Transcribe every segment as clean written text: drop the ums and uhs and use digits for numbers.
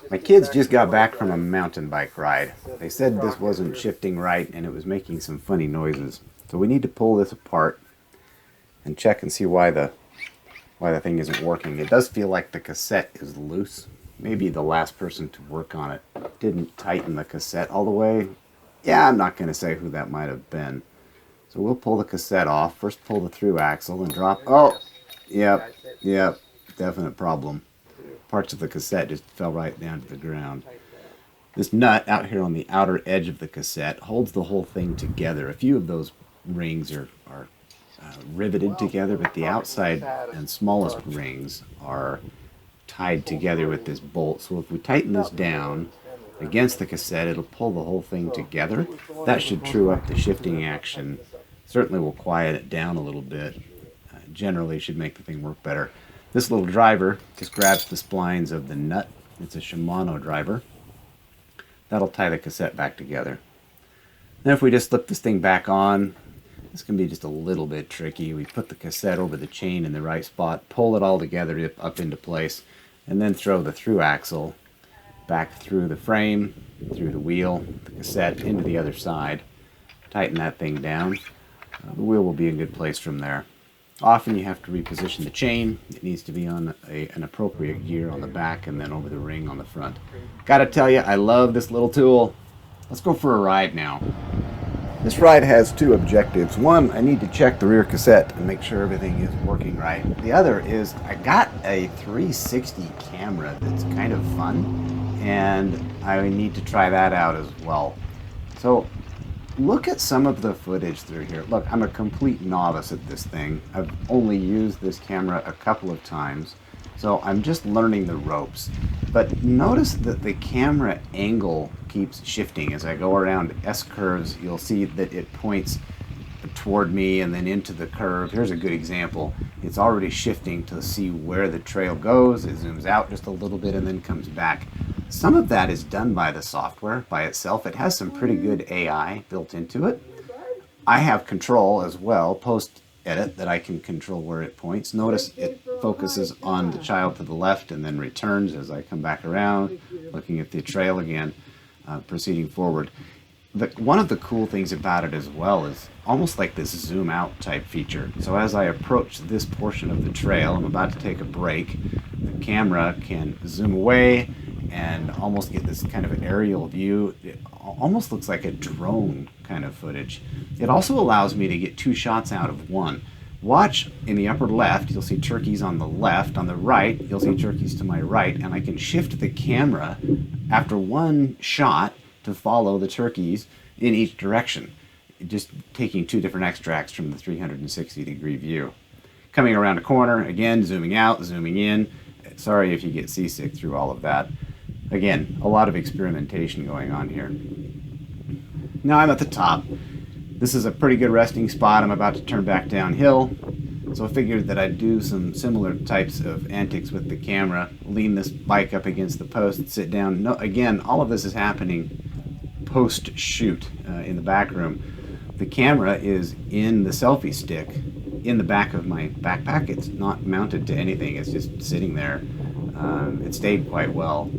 My kids just got back from a mountain bike ride. They said this wasn't shifting right and it was making some funny noises. So we need to pull this apart and check and see why the thing isn't working. It does feel like the cassette is loose. Maybe the last person to work on it didn't tighten the cassette all the way. Yeah, I'm not going to say who that might have been. So we'll pull the cassette off. First pull the through axle and drop. Oh, yep, definite problem. Parts of the cassette just fell right down to the ground. This nut out here on the outer edge of the cassette holds the whole thing together. A few of those rings are riveted together, but the outside and smallest rings are tied together with this bolt. So if we tighten this down against the cassette, it'll pull the whole thing together. That should true up the shifting action. Certainly will quiet it down a little bit. Generally should make the thing work better. This little driver just grabs the splines of the nut. It's a Shimano driver. That'll tie the cassette back together. Then if we just slip this thing back on, this can be just a little bit tricky. We put the cassette over the chain in the right spot, pull it all together up into place, and then throw the through axle back through the frame, through the wheel, the cassette into the other side. Tighten that thing down. The wheel will be in good place from there. Often you have to reposition the chain. It needs to be on an appropriate gear on the back and then over the ring on the front. Gotta tell you, I love this little tool. Let's go for a ride now. This ride has two objectives. One, I need to check the rear cassette and make sure everything is working right. The other is I got a 360 camera that's kind of fun, and I need to try that out as well. So look at some of the footage through here. Look, I'm a complete novice at this thing. I've only used this camera a couple of times, so I'm just learning the ropes. But notice that the camera angle keeps shifting. As I go around S-curves, you'll see that it points toward me and then into the curve. Here's a good example. It's already shifting to see where the trail goes. It zooms out just a little bit and then comes back. Some of that is done by the software by itself. It has some pretty good AI built into it. I have control as well, post-edit, that I can control where it points. Notice it focuses on the child to the left and then returns as I come back around, looking at the trail again, proceeding forward. One of the cool things about it as well is almost like this zoom out type feature. So as I approach this portion of the trail, I'm about to take a break, the camera can zoom away and almost get this kind of an aerial view. It almost looks like a drone kind of footage. It also allows me to get two shots out of one. Watch in the upper left, you'll see turkeys on the left. On the right, you'll see turkeys to my right, and I can shift the camera after one shot to follow the turkeys in each direction, just taking two different extracts from the 360-degree view. Coming around a corner, again, zooming out, zooming in. Sorry if you get seasick through all of that. Again, a lot of experimentation going on here. Now I'm at the top. This is a pretty good resting spot. I'm about to turn back downhill. So I figured that I'd do some similar types of antics with the camera. Lean this bike up against the post, sit down. No, again, all of this is happening post-shoot in the back room. The camera is in the selfie stick in the back of my backpack. It's not mounted to anything. It's just sitting there. It stayed quite well.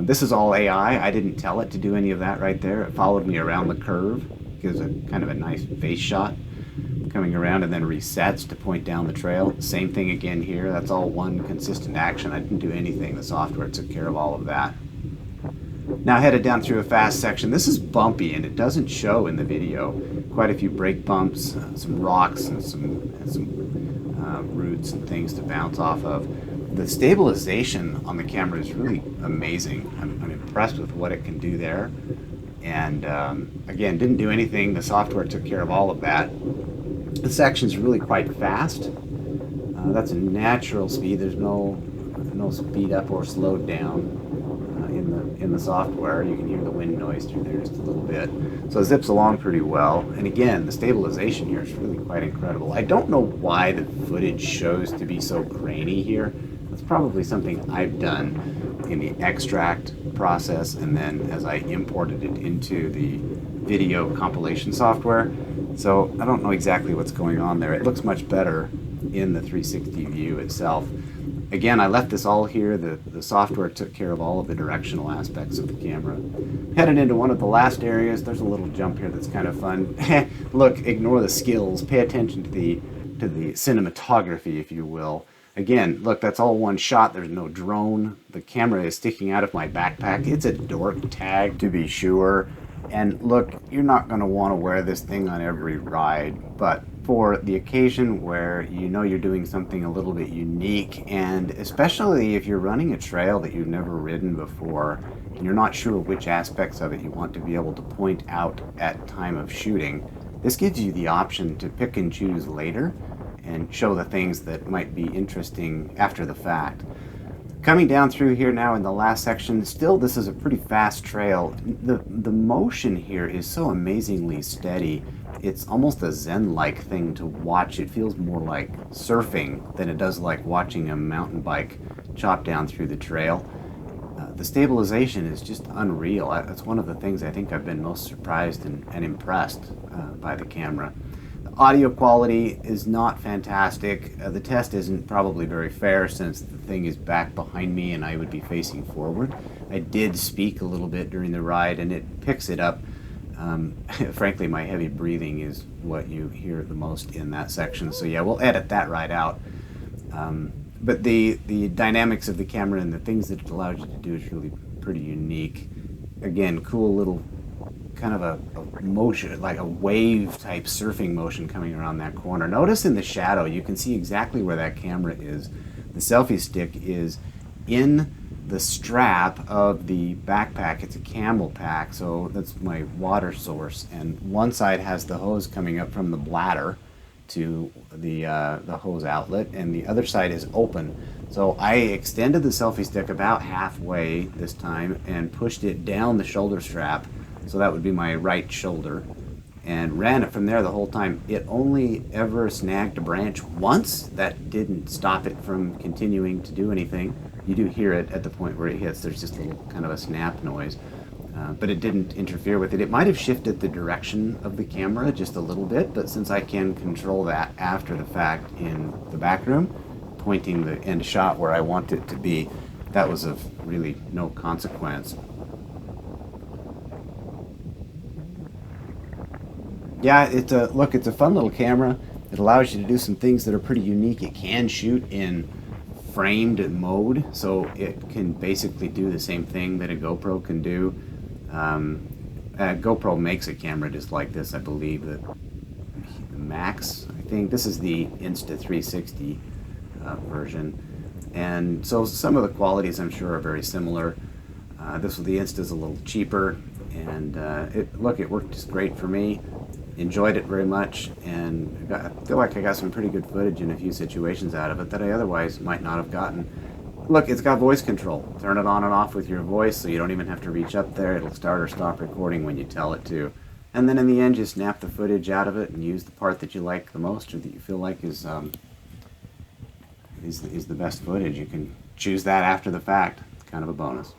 This is all AI. I didn't tell it to do any of that right there. It followed me around the curve. Gives a kind of a nice face shot coming around and then resets to point down the trail. Same thing again here. That's all one consistent action. I didn't do anything. The software took care of all of that. Now headed down through a fast section. This is bumpy and it doesn't show in the video. Quite a few brake bumps, some rocks and some roots and things to bounce off of. The stabilization on the camera is really amazing. I'm impressed with what it can do there. And again, didn't do anything. The software took care of all of that. The section's really quite fast. That's a natural speed. There's no speed up or slowed down in the software. You can hear the wind noise through there just a little bit. So it zips along pretty well. And again, the stabilization here is really quite incredible. I don't know why the footage shows to be so grainy here. That's probably something I've done in the extract process and then as I imported it into the video compilation software. So I don't know exactly what's going on there. It looks much better in the 360 view itself. Again, I left this all here. The software took care of all of the directional aspects of the camera. Headed into one of the last areas. There's a little jump here that's kind of fun. Look, ignore the skills. Pay attention to the cinematography, if you will. Again, look, that's all one shot. There's no drone. The camera is sticking out of my backpack. It's a dork tag, to be sure. And look, you're not going to want to wear this thing on every ride, but for the occasion where you know you're doing something a little bit unique, and especially if you're running a trail that you've never ridden before, and you're not sure which aspects of it you want to be able to point out at time of shooting, this gives you the option to pick and choose later and show the things that might be interesting after the fact. Coming down through here now in the last section, still this is a pretty fast trail. The motion here is so amazingly steady. It's almost a zen-like thing to watch. It feels more like surfing than it does like watching a mountain bike chop down through the trail. The stabilization is just unreal. That's one of the things I think I've been most surprised and impressed by the camera. Audio quality is not fantastic. The test isn't probably very fair since the thing is back behind me and I would be facing forward. I did speak a little bit during the ride and it picks it up. Frankly, my heavy breathing is what you hear the most in that section. So yeah, we'll edit that right out. But the dynamics of the camera and the things that it allows you to do is really pretty unique. Again, cool little kind of a motion, like a wave type surfing motion coming around that corner. Notice in the shadow, you can see exactly where that camera is. The selfie stick is in the strap of the backpack. It's a camel pack, so that's my water source. And one side has the hose coming up from the bladder to the hose outlet, and the other side is open. So I extended the selfie stick about halfway this time and pushed it down the shoulder strap. So that would be my right shoulder, and ran it from there the whole time. It only ever snagged a branch once. That didn't stop it from continuing to do anything. You do hear it at the point where it hits. There's just a little kind of a snap noise, but it didn't interfere with it. It might have shifted the direction of the camera just a little bit, but since I can control that after the fact in the back room, pointing the end shot where I want it to be, that was of really no consequence. Yeah, it's a fun little camera. It allows you to do some things that are pretty unique. It can shoot in framed mode, so it can basically do the same thing that a GoPro can do. GoPro makes a camera just like this, I believe. The Max, I think. This is the Insta360 version. And so some of the qualities I'm sure are very similar. The Insta's a little cheaper, and it worked just great for me. Enjoyed it very much, and I feel like I got some pretty good footage in a few situations out of it that I otherwise might not have gotten. Look, it's got voice control. Turn it on and off with your voice, so you don't even have to reach up there. It'll start or stop recording when you tell it to. And then in the end, you snap the footage out of it and use the part that you like the most, or that you feel like is the best footage. You can choose that after the fact. It's kind of a bonus.